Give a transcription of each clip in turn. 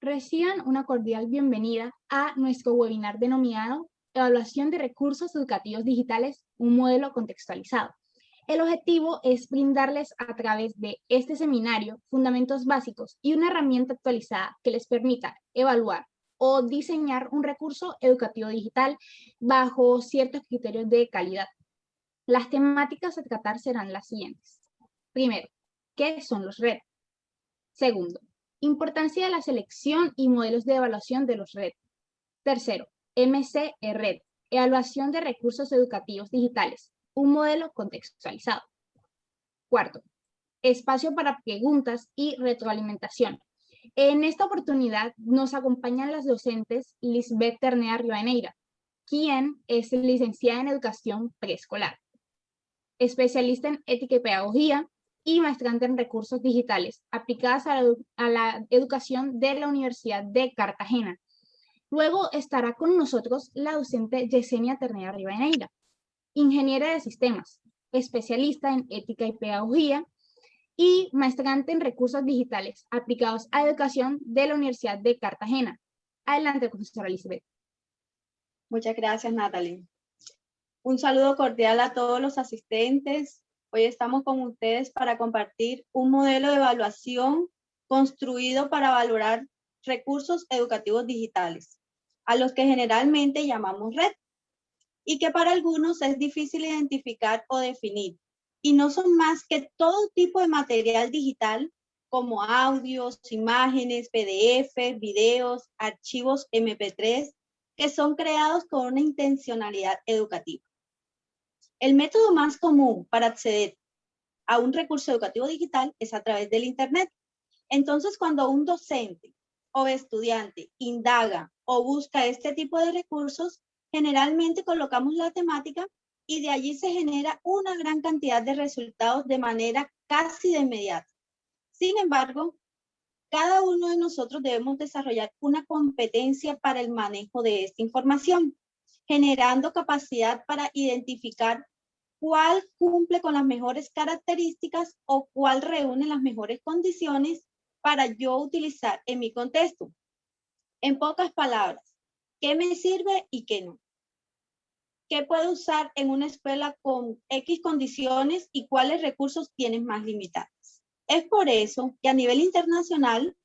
Reciban una cordial bienvenida a nuestro webinar denominado Evaluación de Recursos Educativos Digitales, un modelo contextualizado. El objetivo es brindarles a través de este seminario fundamentos básicos y una herramienta actualizada que les permita evaluar o diseñar un recurso educativo digital bajo ciertos criterios de calidad. Las temáticas a tratar serán las siguientes. Primero, ¿qué son los retos? Segundo, importancia de la selección y modelos de evaluación de los retos. Tercero, MC-RED, evaluación de recursos educativos digitales, un modelo contextualizado. Cuarto, espacio para preguntas y retroalimentación. En esta oportunidad nos acompañan las docentes Lisbeth Ternea Rivadeneira, quien es licenciada en Educación Preescolar, especialista en Ética y Pedagogía y maestrante en Recursos Digitales aplicadas a la educación de la Universidad de Cartagena. Luego estará con nosotros la docente Yesenia Ternera Rivadeneira, ingeniera de sistemas, especialista en Ética y Pedagogía y maestrante en Recursos Digitales aplicados a la educación de la Universidad de Cartagena. Adelante, profesora Lisbeth. Muchas gracias, Natalie. Un saludo cordial a todos los asistentes. Hoy estamos con ustedes para compartir un modelo de evaluación construido para valorar recursos educativos digitales, a los que generalmente llamamos red, y que para algunos es difícil identificar o definir, y no son más que todo tipo de material digital como audios, imágenes, PDF, videos, archivos MP3, que son creados con una intencionalidad educativa. El método más común para acceder a un recurso educativo digital es a través del Internet. Entonces, cuando un docente o estudiante indaga o busca este tipo de recursos, generalmente colocamos la temática y de allí se genera una gran cantidad de resultados de manera casi de inmediata. Sin embargo, cada uno de nosotros debemos desarrollar una competencia para el manejo de esta información, generando capacidad para identificar cuál cumple con las mejores características o cuál reúne las mejores condiciones para yo utilizar en mi contexto. En pocas palabras, ¿qué me sirve y qué no? ¿Qué puedo usar en una escuela con X condiciones y cuáles recursos tienen más limitados? Es por eso que a nivel internacional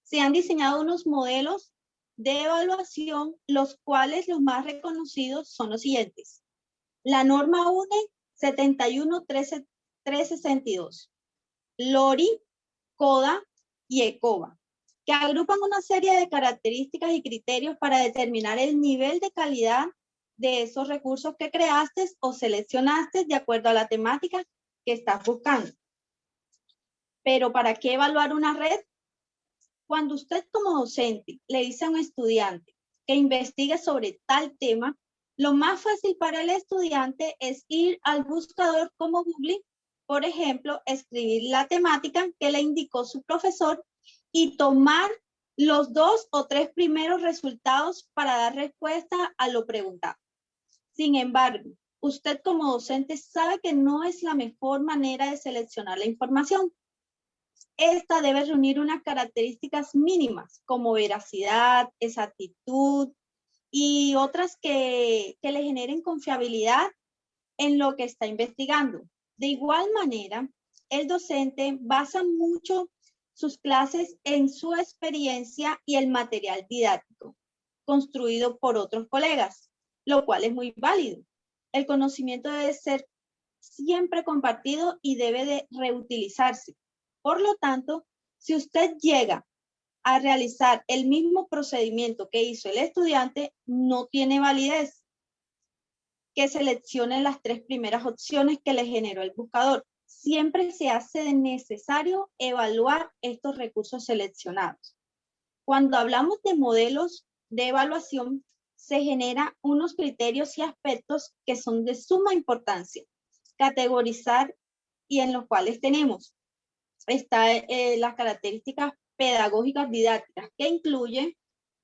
se han diseñado unos modelos de evaluación, los cuales los más reconocidos son los siguientes. La norma UNE 71362, LORI, CODA y ECOBA, que agrupan una serie de características y criterios para determinar el nivel de calidad de esos recursos que creaste o seleccionaste de acuerdo a la temática que estás buscando. Pero ¿para qué evaluar una red? Cuando usted como docente le dice a un estudiante que investigue sobre tal tema, lo más fácil para el estudiante es ir al buscador como Google, por ejemplo, escribir la temática que le indicó su profesor y tomar los 2 o 3 primeros resultados para dar respuesta a lo preguntado. Sin embargo, usted como docente sabe que no es la mejor manera de seleccionar la información. Esta debe reunir unas características mínimas como veracidad, exactitud y otras que le generen confiabilidad en lo que está investigando. De igual manera, el docente basa mucho sus clases en su experiencia y el material didáctico construido por otros colegas, lo cual es muy válido. El conocimiento debe ser siempre compartido y debe de reutilizarse. Por lo tanto, si usted llega a realizar el mismo procedimiento que hizo el estudiante, no tiene validez que seleccione las 3 primeras opciones que le generó el buscador. Siempre se hace necesario evaluar estos recursos seleccionados. Cuando hablamos de modelos de evaluación, se generan unos criterios y aspectos que son de suma importancia. Categorizar y en los cuales tenemos las características pedagógicas didácticas, que incluyen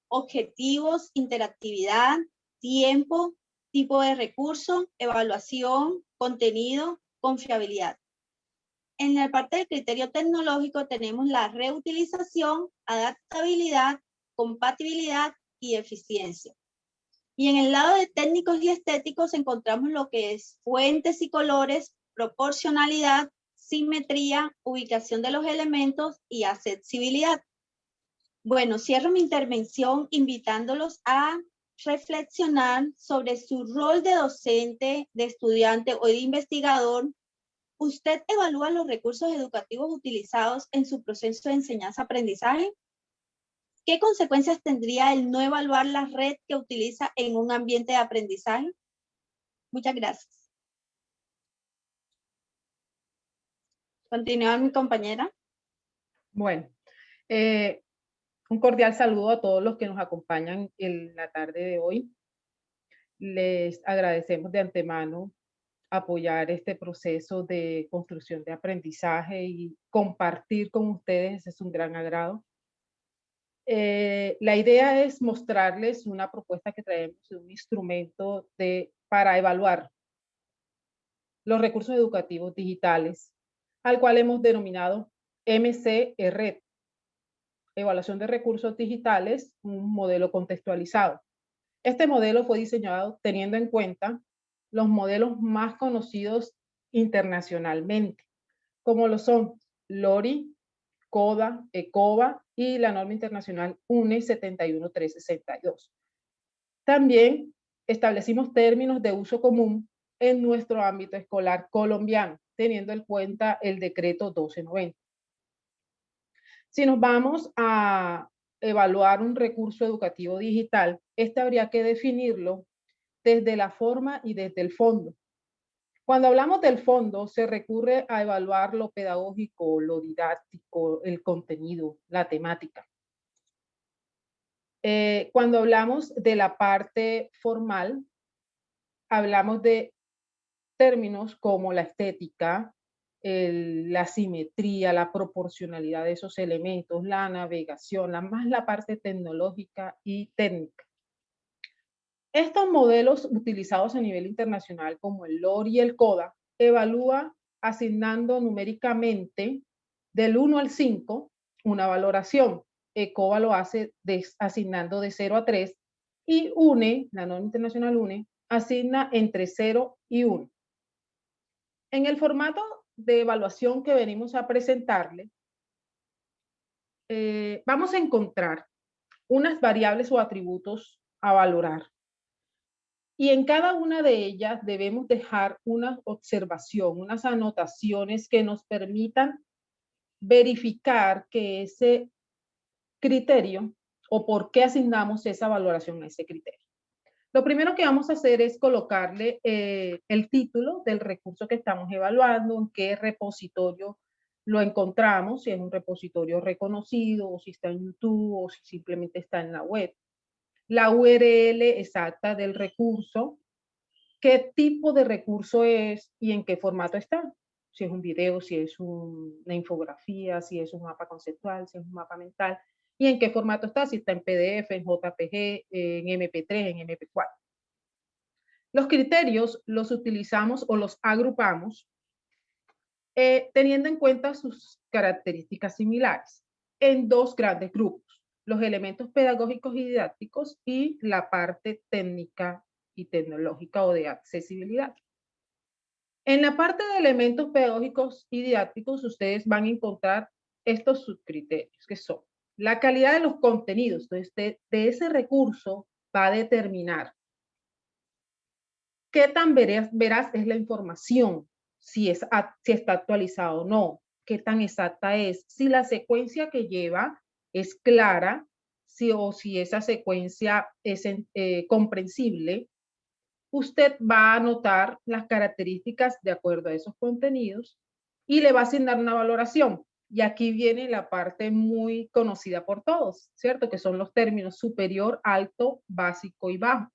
objetivos, interactividad, tiempo, tipo de recurso, evaluación, contenido, confiabilidad. En la parte del criterio tecnológico tenemos la reutilización, adaptabilidad, compatibilidad y eficiencia. Y en el lado de técnicos y estéticos encontramos lo que es fuentes y colores, proporcionalidad, simetría, ubicación de los elementos y accesibilidad. Bueno, cierro mi intervención invitándolos a reflexionar sobre su rol de docente, de estudiante o de investigador. ¿Usted evalúa los recursos educativos utilizados en su proceso de enseñanza-aprendizaje? ¿Qué consecuencias tendría el no evaluar la red que utiliza en un ambiente de aprendizaje? Muchas gracias. Continúa mi compañera. Bueno, un cordial saludo a todos los que nos acompañan en la tarde de hoy. Les agradecemos de antemano apoyar este proceso de construcción de aprendizaje y compartir con ustedes, es un gran agrado. La idea es mostrarles una propuesta que traemos de un instrumento para evaluar los recursos educativos digitales, al cual hemos denominado MC-RED, Evaluación de Recursos Digitales, un modelo contextualizado. Este modelo fue diseñado teniendo en cuenta los modelos más conocidos internacionalmente, como lo son LORI, CODA, ECOBA y la norma internacional UNE 71362. También establecimos términos de uso común en nuestro ámbito escolar colombiano, teniendo en cuenta el decreto 1290. Si nos vamos a evaluar un recurso educativo digital, este habría que definirlo desde la forma y desde el fondo. Cuando hablamos del fondo, se recurre a evaluar lo pedagógico, lo didáctico, el contenido, la temática. Cuando hablamos de la parte formal, hablamos de términos como la estética, la simetría, la proporcionalidad de esos elementos, la navegación, más la parte tecnológica y técnica. Estos modelos utilizados a nivel internacional como el LORI y el CODA evalúa asignando numéricamente del 1 al 5 una valoración. ECOBA lo hace asignando de 0 a 3 y UNE, la norma internacional UNE, asigna entre 0 y 1. En el formato de evaluación que venimos a presentarle, vamos a encontrar unas variables o atributos a valorar. Y en cada una de ellas debemos dejar una observación, unas anotaciones que nos permitan verificar que ese criterio o por qué asignamos esa valoración a ese criterio. Lo primero que vamos a hacer es colocarle el título del recurso que estamos evaluando, en qué repositorio lo encontramos, si es un repositorio reconocido, o si está en YouTube, o si simplemente está en la web. La URL exacta del recurso, qué tipo de recurso es y en qué formato está. Si es un video, si es una infografía, si es un mapa conceptual, si es un mapa mental, y en qué formato está, si está en PDF, en JPG, en MP3, en MP4. Los criterios los utilizamos o los agrupamos teniendo en cuenta sus características similares en dos grandes grupos: los elementos pedagógicos y didácticos y la parte técnica y tecnológica o de accesibilidad. En la parte de elementos pedagógicos y didácticos, ustedes van a encontrar estos subcriterios, que son la calidad de los contenidos. Entonces, de ese recurso va a determinar qué tan veraz es la información, si está actualizado o no, qué tan exacta es, si la secuencia que lleva es clara, o si esa secuencia es comprensible. Usted va a anotar las características de acuerdo a esos contenidos y le va a asignar una valoración. Y aquí viene la parte muy conocida por todos, ¿cierto? Que son los términos superior, alto, básico y bajo.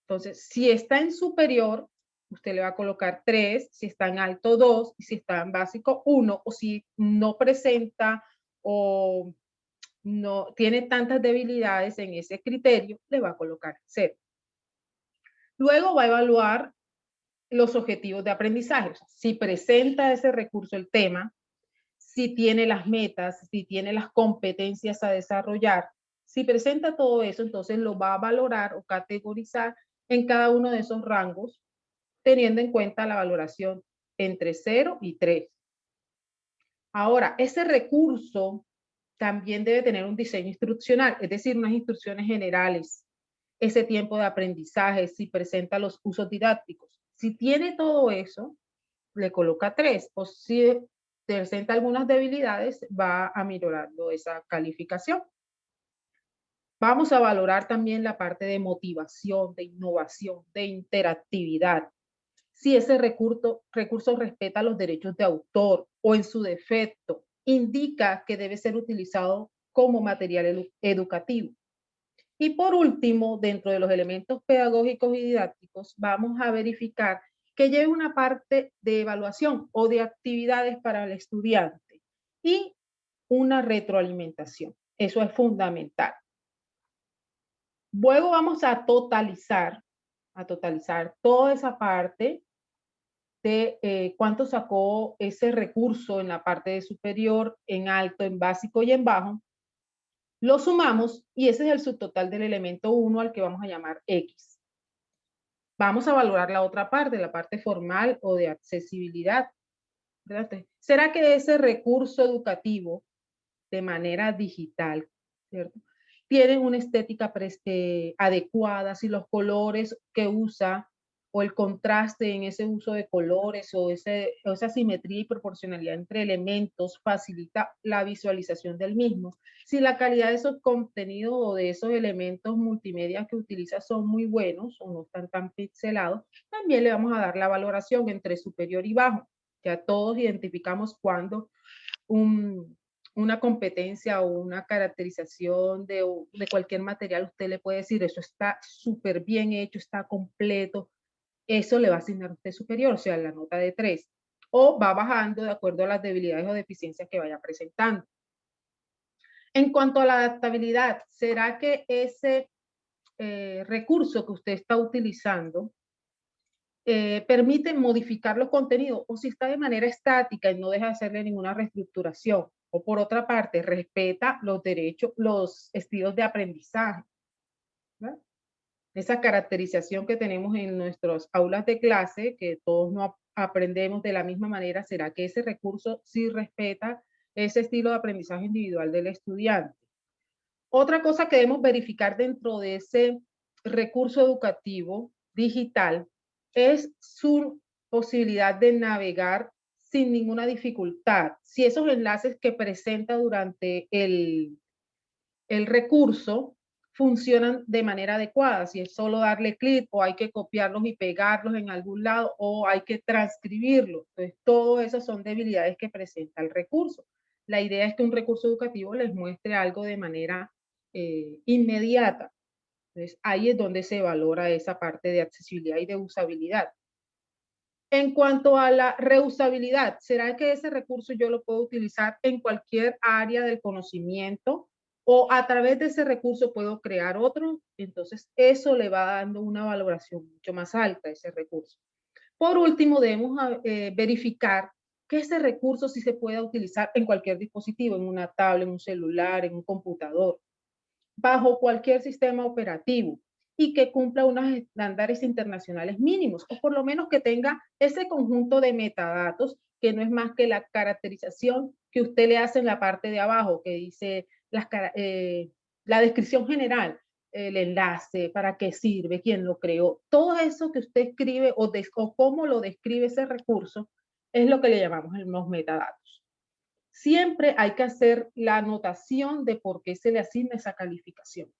Entonces, si está en superior, usted le va a colocar 3, si está en alto 2, y si está en básico 1, o si no presenta o no tiene tantas debilidades en ese criterio, le va a colocar 0. Luego va a evaluar los objetivos de aprendizaje. O sea, si presenta ese recurso el tema, si tiene las metas, si tiene las competencias a desarrollar, Si presenta todo eso, entonces lo va a valorar o categorizar en cada uno de esos rangos, teniendo en cuenta la valoración entre 0 y 3. Ahora, ese recurso también debe tener un diseño instruccional, es decir, unas instrucciones generales, ese tiempo de aprendizaje, si presenta los usos didácticos. Si tiene todo eso, le coloca 3, o si presenta algunas debilidades, va a minorando esa calificación. Vamos a valorar también la parte de motivación, de innovación, de interactividad. Si ese recurso respeta los derechos de autor o en su defecto, indica que debe ser utilizado como material educativo. Y por último, dentro de los elementos pedagógicos y didácticos, vamos a verificar que lleve una parte de evaluación o de actividades para el estudiante y una retroalimentación. Eso es fundamental. Luego vamos a totalizar toda esa parte de cuánto sacó ese recurso en la parte de superior, en alto, en básico y en bajo. Lo sumamos y ese es el subtotal del elemento 1 al que vamos a llamar X. Vamos a valorar la otra parte, la parte formal o de accesibilidad. ¿Verdad? ¿Será que ese recurso educativo de manera digital, ¿cierto?, tiene una estética adecuada, si los colores que usa o el contraste en ese uso de colores o esa simetría y proporcionalidad entre elementos facilita la visualización del mismo? Si la calidad de esos contenidos o de esos elementos multimedia que utiliza son muy buenos o no están tan pixelados, también le vamos a dar la valoración entre superior y bajo. Ya todos identificamos cuando una competencia o una caracterización de cualquier material, usted le puede decir, eso está súper bien hecho, está completo, eso le va a asignar a usted superior, o sea, la nota de 3, o va bajando de acuerdo a las debilidades o deficiencias que vaya presentando. En cuanto a la adaptabilidad, ¿será que ese recurso que usted está utilizando permite modificar los contenidos, o si está de manera estática y no deja de hacerle ninguna reestructuración? O por otra parte, respeta los derechos, los estilos de aprendizaje, ¿verdad? Esa caracterización que tenemos en nuestras aulas de clase, que todos no aprendemos de la misma manera, ¿será que ese recurso sí respeta ese estilo de aprendizaje individual del estudiante? Otra cosa que debemos verificar dentro de ese recurso educativo digital es su posibilidad de navegar sin ninguna dificultad. Si esos enlaces que presenta durante el recurso funcionan de manera adecuada, si es solo darle clic o hay que copiarlos y pegarlos en algún lado o hay que transcribirlos. Entonces, todas esas son debilidades que presenta el recurso. La idea es que un recurso educativo les muestre algo de manera inmediata. Entonces, ahí es donde se valora esa parte de accesibilidad y de usabilidad. En cuanto a la reusabilidad, ¿será que ese recurso yo lo puedo utilizar en cualquier área del conocimiento o a través de ese recurso puedo crear otro? Entonces, eso le va dando una valoración mucho más alta a ese recurso. Por último, debemos verificar que ese recurso sí se pueda utilizar en cualquier dispositivo, en una tablet, en un celular, en un computador, bajo cualquier sistema operativo, y que cumpla unos estándares internacionales mínimos, o por lo menos que tenga ese conjunto de metadatos, que no es más que la caracterización que usted le hace en la parte de abajo, que dice la descripción general, el enlace, para qué sirve, quién lo creó, todo eso que usted escribe o cómo lo describe ese recurso, es lo que le llamamos los metadatos. Siempre hay que hacer la anotación de por qué se le asigna esa calificación.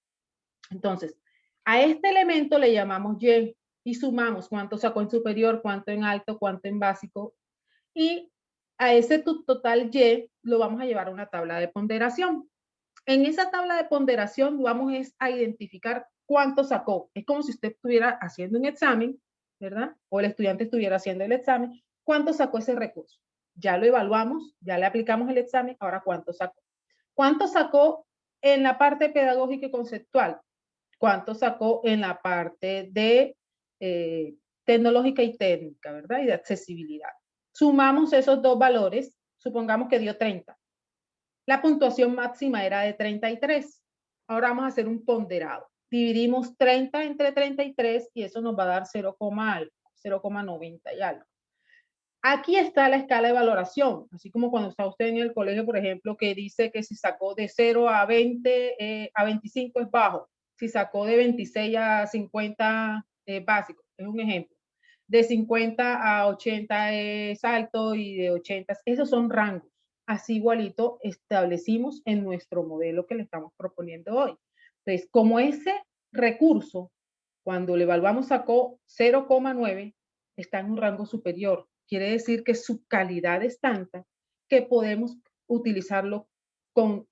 Entonces, a este elemento le llamamos Y y sumamos cuánto sacó en superior, cuánto en alto, cuánto en básico. Y a ese total Y lo vamos a llevar a una tabla de ponderación. En esa tabla de ponderación vamos a identificar cuánto sacó. Es como si usted estuviera haciendo un examen, ¿verdad? O el estudiante estuviera haciendo el examen. ¿Cuánto sacó ese recurso? Ya lo evaluamos, ya le aplicamos el examen, ahora ¿cuánto sacó? ¿Cuánto sacó en la parte pedagógica y conceptual? ¿Cuánto sacó en la parte de tecnológica y técnica, ¿verdad? Y de accesibilidad. Sumamos esos dos valores, supongamos que dio 30. La puntuación máxima era de 33. Ahora vamos a hacer un ponderado. Dividimos 30 entre 33 y eso nos va a dar 0,90 y algo. Aquí está la escala de valoración, así como cuando está usted en el colegio, por ejemplo, que dice que si sacó de 0 a 20, a 25 es bajo, si sacó de 26 a 50 es básico, es un ejemplo. De 50 a 80 es alto y de 80, esos son rangos. Así igualito establecimos en nuestro modelo que le estamos proponiendo hoy. Entonces, como ese recurso, cuando le evaluamos sacó 0,9, está en un rango superior. Quiere decir que su calidad es tanta que podemos utilizarlo con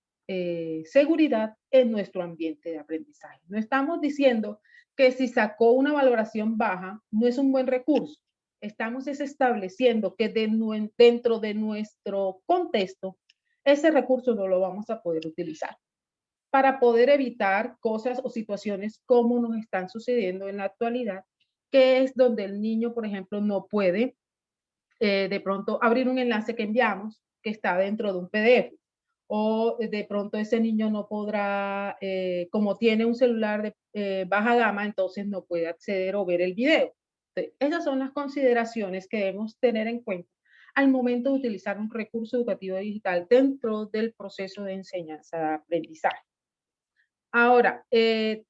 seguridad en nuestro ambiente de aprendizaje. No estamos diciendo que si sacó una valoración baja no es un buen recurso. Estamos estableciendo que dentro de nuestro contexto ese recurso no lo vamos a poder utilizar para poder evitar cosas o situaciones como nos están sucediendo en la actualidad, que es donde el niño, por ejemplo, no puede de pronto abrir un enlace que enviamos que está dentro de un PDF. O de pronto ese niño no podrá, como tiene un celular de baja gama, entonces no puede acceder o ver el video. Entonces, esas son las consideraciones que debemos tener en cuenta al momento de utilizar un recurso educativo digital dentro del proceso de enseñanza-aprendizaje. Ahora,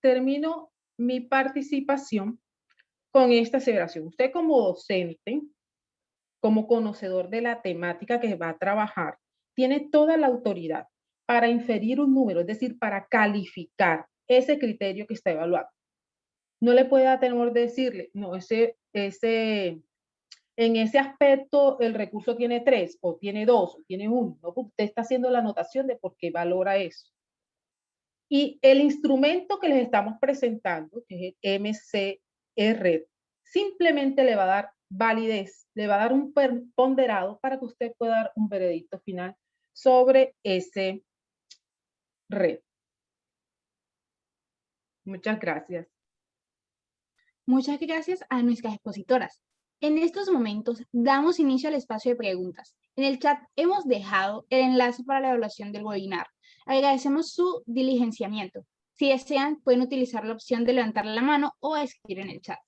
termino mi participación con esta aseveración. Usted como docente, como conocedor de la temática que va a trabajar, tiene toda la autoridad para inferir un número, es decir, para calificar ese criterio que está evaluado. No le puede dar temor de decirle, no, en ese aspecto el recurso tiene 3, o tiene 2, o tiene 1. No, usted está haciendo la anotación de por qué valora eso. Y el instrumento que les estamos presentando, que es el MCR, simplemente le va a dar validez, le va a dar un ponderado para que usted pueda dar un veredicto final sobre ese red. Muchas gracias. Muchas gracias a nuestras expositoras. En estos momentos damos inicio al espacio de preguntas. En el chat hemos dejado el enlace para la evaluación del webinar. Agradecemos su diligenciamiento. Si desean, pueden utilizar la opción de levantar la mano o escribir en el chat.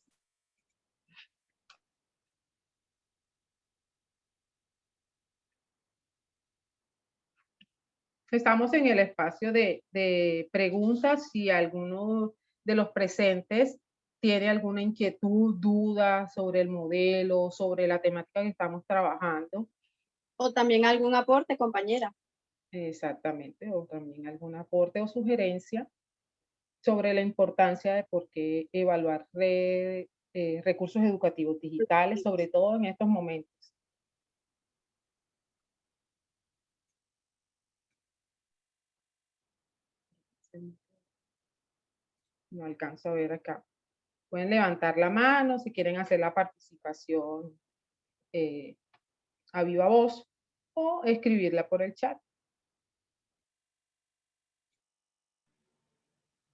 Estamos en el espacio de preguntas. Si alguno de los presentes tiene alguna inquietud, duda sobre el modelo, sobre la temática que estamos trabajando. O también algún aporte, compañera. Exactamente, o también algún aporte o sugerencia sobre la importancia de por qué evaluar recursos educativos digitales, sobre todo en estos momentos. No alcanzo a ver acá. Pueden levantar la mano si quieren hacer la participación a viva voz o escribirla por el chat.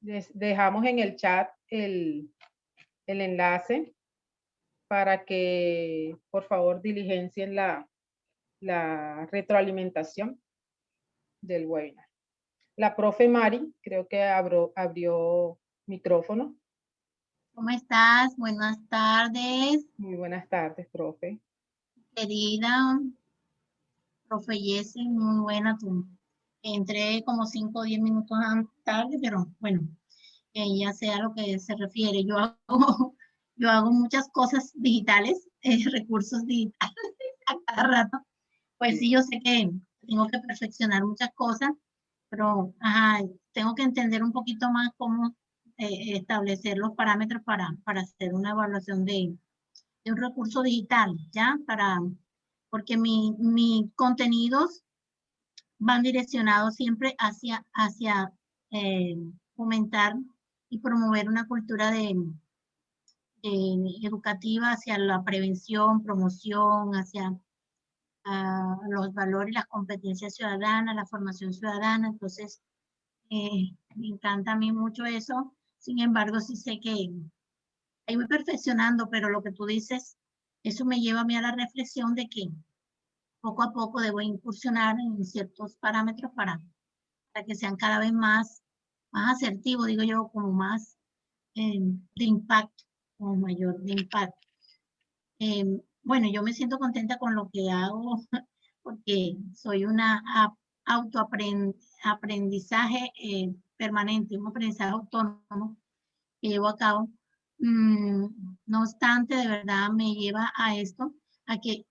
Dejamos en el chat el enlace para que por favor diligencien la retroalimentación del webinar. La profe Mari, creo que abrió micrófono. ¿Cómo estás? Buenas tardes. Muy buenas tardes, profe. Querida profe Jessie, muy buena tú. Entré como 5 o 10 minutos tarde, pero bueno, ya sé a lo que se refiere. Yo hago muchas cosas digitales, recursos digitales a cada rato. Pues sí, yo sé que tengo que perfeccionar muchas cosas, pero tengo que entender un poquito más cómo establecer los parámetros para hacer una evaluación de un recurso digital, ¿ya? Porque mis contenidos van direccionados siempre hacia fomentar y promover una cultura educativa hacia la prevención, promoción, hacia los valores, las competencias ciudadanas, la formación ciudadana. Entonces, me encanta a mí mucho eso. Sin embargo, sí sé que ahí voy perfeccionando, pero lo que tú dices, eso me lleva a mí a la reflexión de que poco a poco debo incursionar en ciertos parámetros para que sean cada vez más más asertivo, digo yo, como más de impacto, como mayor de impacto. Bueno, yo me siento contenta con lo que hago porque soy una autoaprendizaje permanente, un aprendizaje autónomo que llevo a cabo. No obstante, de verdad me lleva a esto, a que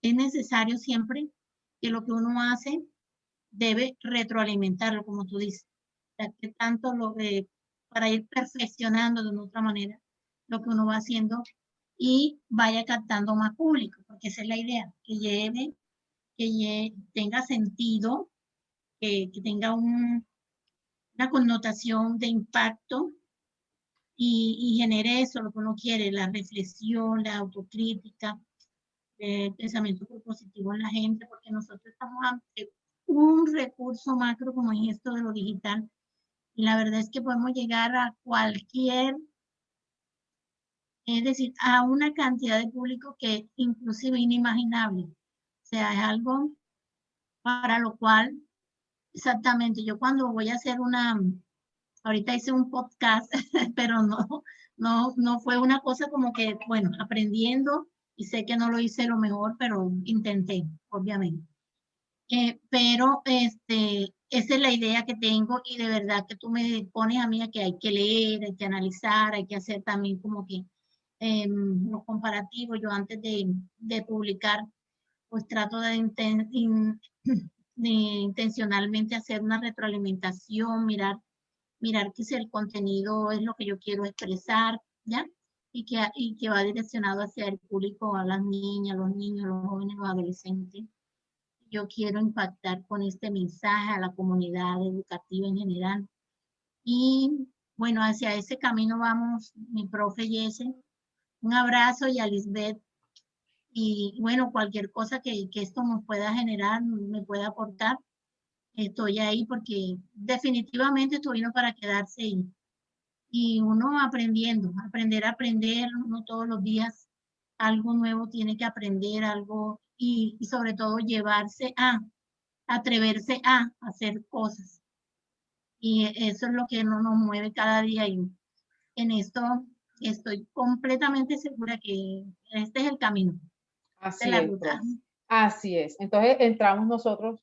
es necesario siempre que lo que uno hace debe retroalimentarlo, como tú dices. O sea, que tanto para ir perfeccionando de una otra manera lo que uno va haciendo y vaya captando más público, porque esa es la idea, que tenga sentido, que tenga una connotación de impacto y genere eso, lo que uno quiere, la reflexión, la autocrítica, el pensamiento propositivo en la gente, porque nosotros estamos ante un recurso macro como es esto de lo digital. Y la verdad es que podemos llegar a cualquier, es decir, a una cantidad de público que inclusive inimaginable. O sea, es algo para lo cual, exactamente, yo cuando voy a hacer ahorita hice un podcast, pero no fue una cosa como que, bueno, aprendiendo y sé que no lo hice lo mejor, pero intenté, obviamente. Pero esa es la idea que tengo y de verdad que tú me pones a mí a que hay que leer, hay que analizar, hay que hacer también como que los comparativos. Yo antes de publicar, pues trato de intencionalmente hacer una retroalimentación, mirar que si el contenido es lo que yo quiero expresar, ¿ya? Y que va direccionado hacia el público, a las niñas, los niños, los jóvenes, los adolescentes. Yo quiero impactar con este mensaje a la comunidad educativa en general. Y bueno, hacia ese camino vamos, mi profe Yesen. Un abrazo y a Lisbeth. Y bueno, cualquier cosa que esto nos pueda generar, me pueda aportar, estoy ahí porque definitivamente esto vino para quedarse y uno aprendiendo, aprender a aprender, uno todos los días algo nuevo tiene que aprender, algo y sobre todo atreverse a hacer cosas. Y eso es lo que nos mueve cada día y en esto estoy completamente segura que este es el camino de Así la es, ruta. profe. Así es. Entonces entramos nosotros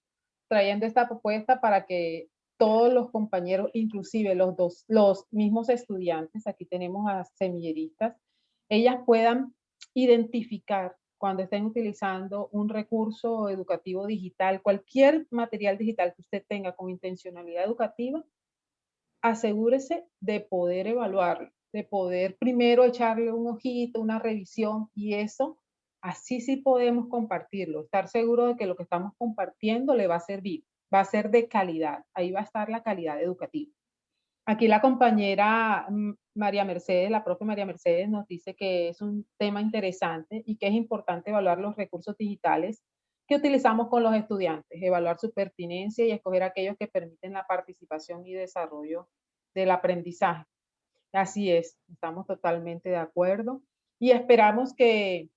trayendo esta propuesta para que todos los compañeros, inclusive los mismos estudiantes, aquí tenemos a semilleristas, ellas puedan identificar cuando estén utilizando un recurso educativo digital, cualquier material digital que usted tenga con intencionalidad educativa, asegúrese de poder evaluarlo, de poder primero echarle un ojito, una revisión y eso, así sí podemos compartirlo, estar seguro de que lo que estamos compartiendo le va a servir, va a ser de calidad, ahí va a estar la calidad educativa. Aquí la compañera María Mercedes, la profe María Mercedes nos dice que es un tema interesante y que es importante evaluar los recursos digitales que utilizamos con los estudiantes, evaluar su pertinencia y escoger aquellos que permiten la participación y desarrollo del aprendizaje. Así es, estamos totalmente de acuerdo y esperamos que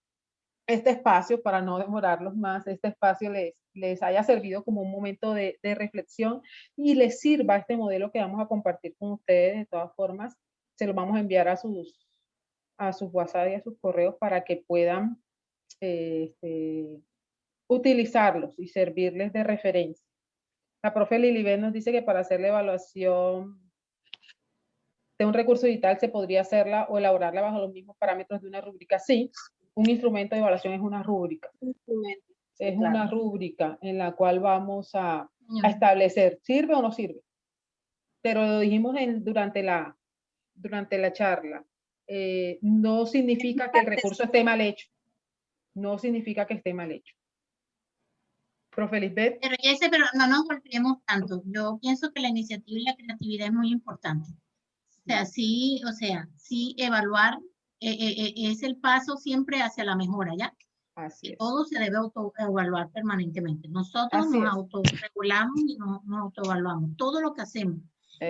este espacio, para no demorarlos más, este espacio les haya servido como un momento de reflexión y les sirva este modelo que vamos a compartir con ustedes. De todas formas, se lo vamos a enviar a sus WhatsApp y a sus correos para que puedan utilizarlos y servirles de referencia. La profe Lilibet nos dice que para hacer la evaluación de un recurso digital se podría hacerla o elaborarla bajo los mismos parámetros de una rúbrica. Sí, un instrumento de evaluación es una rúbrica. Es una rúbrica en la cual vamos a establecer, ¿sirve o no sirve? Pero lo dijimos durante la charla. No significa que el recurso esté mal hecho. No significa que esté mal hecho. Profe Lisbeth. Pero no nos golpeemos tanto. Yo pienso que la iniciativa y la creatividad es muy importante. O sea, sí evaluar es el paso siempre hacia la mejora, ¿ya? Así es. Todo se debe autoevaluar permanentemente. Nosotros Así nos autorregulamos y nos autoevaluamos. Todo lo que hacemos.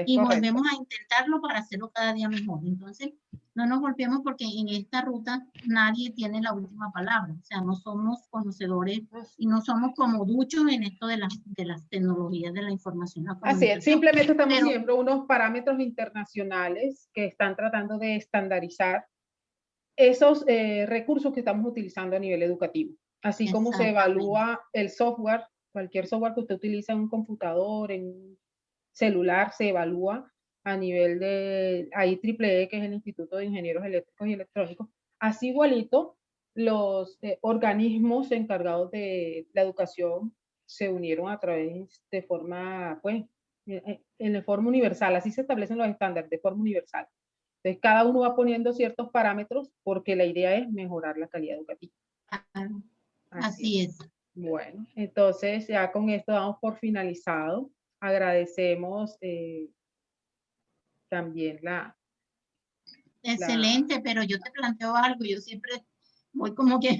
Y correcto. volvemos a intentarlo para hacerlo cada día mejor. Entonces, no nos golpeemos porque en esta ruta nadie tiene la última palabra. O sea, no somos conocedores y no somos como duchos en esto de las tecnologías de la información y la Así comunicación. es, simplemente estamos Pero- siguiendo unos parámetros internacionales que están tratando de estandarizar esos recursos que estamos utilizando a nivel educativo, así como se evalúa el software, cualquier software que usted utiliza en un computador, en un celular, se evalúa a nivel de IEEE, que es el Instituto de Ingenieros Eléctricos y Electrónicos, así igualito los organismos encargados de la educación se unieron a través de forma, pues, en forma universal, así se establecen los estándares de forma universal. Entonces, cada uno va poniendo ciertos parámetros porque la idea es mejorar la calidad educativa. Así es. Bueno, entonces ya con esto damos por finalizado. Agradecemos también Excelente, pero yo te planteo algo. Yo siempre voy como que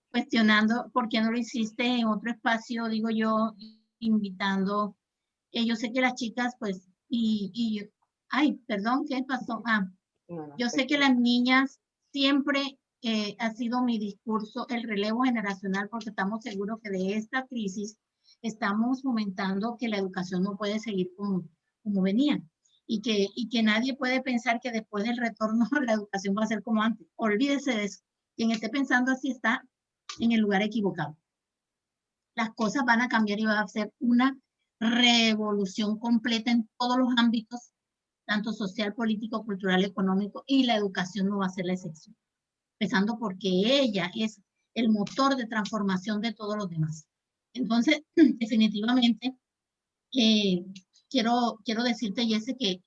cuestionando por qué no lo hiciste en otro espacio, digo yo, invitando. Yo sé que las chicas, pues, ay, perdón, ¿qué pasó? Yo sé que las niñas siempre ha sido mi discurso el relevo generacional porque estamos seguros que de esta crisis estamos fomentando que la educación no puede seguir como venía y que nadie puede pensar que después del retorno la educación va a ser como antes. Olvídese de eso. Quien esté pensando así está en el lugar equivocado. Las cosas van a cambiar y va a ser una revolución completa en todos los ámbitos, tanto social, político, cultural, económico, y la educación no va a ser la excepción, empezando porque ella es el motor de transformación de todos los demás. Entonces, definitivamente, quiero decirte, Jesse, que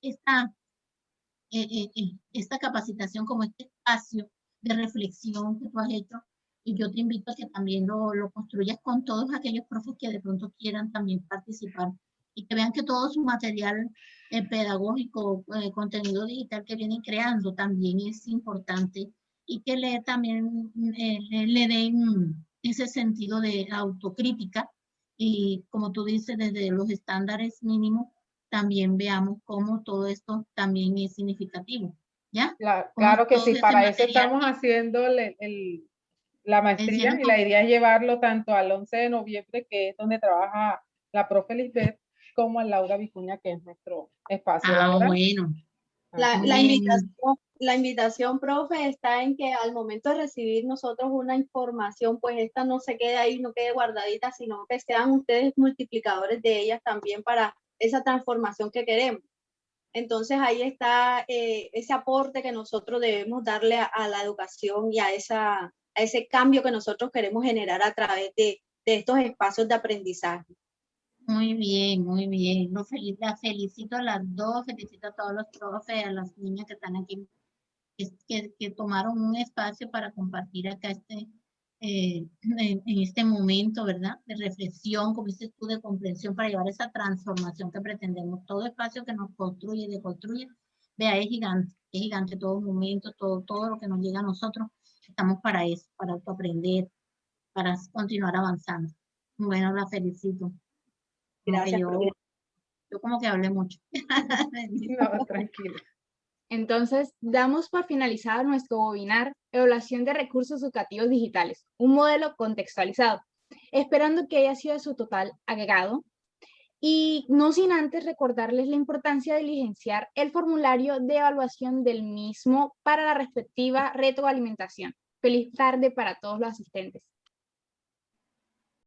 esta capacitación como este espacio de reflexión que tú has hecho, y yo te invito a que también lo construyas con todos aquellos profes que de pronto quieran también participar y que vean que todo su material pedagógico, contenido digital que vienen creando también es importante y que también le den ese sentido de autocrítica y como tú dices, desde los estándares mínimos también veamos cómo todo esto también es significativo, ¿ya? Claro que sí, para eso material, estamos haciendo la maestría y la idea es llevarlo tanto al 11 de noviembre, que es donde trabaja la profe Lisbeth, como a Laura Vicuña, que es nuestro espacio laboral. Bueno. La invitación, profe, está en que al momento de recibir nosotros una información, pues esta no se quede ahí, no quede guardadita, sino que sean ustedes multiplicadores de ellas también para esa transformación que queremos. Entonces ahí está ese aporte que nosotros debemos darle a la educación y a ese cambio que nosotros queremos generar a través de estos espacios de aprendizaje. Muy bien, muy bien. Las felicito a las dos, felicito a todos los profes, a las niñas que están aquí, que tomaron un espacio para compartir acá en este momento, ¿verdad? De reflexión, como dices tú, de comprensión para llevar esa transformación que pretendemos. Todo espacio que nos construye y deconstruye, vea, es gigante todo momento, todo lo que nos llega a nosotros. Estamos para eso, para autoaprender, para continuar avanzando. Bueno, la felicito. Gracias. Yo como que hablé mucho. No, tranquilo. Entonces, damos por finalizado nuestro webinar Evaluación de Recursos Educativos Digitales, un modelo contextualizado, esperando que haya sido de su total agrado y no sin antes recordarles la importancia de diligenciar el formulario de evaluación del mismo para la respectiva retroalimentación. Feliz tarde para todos los asistentes.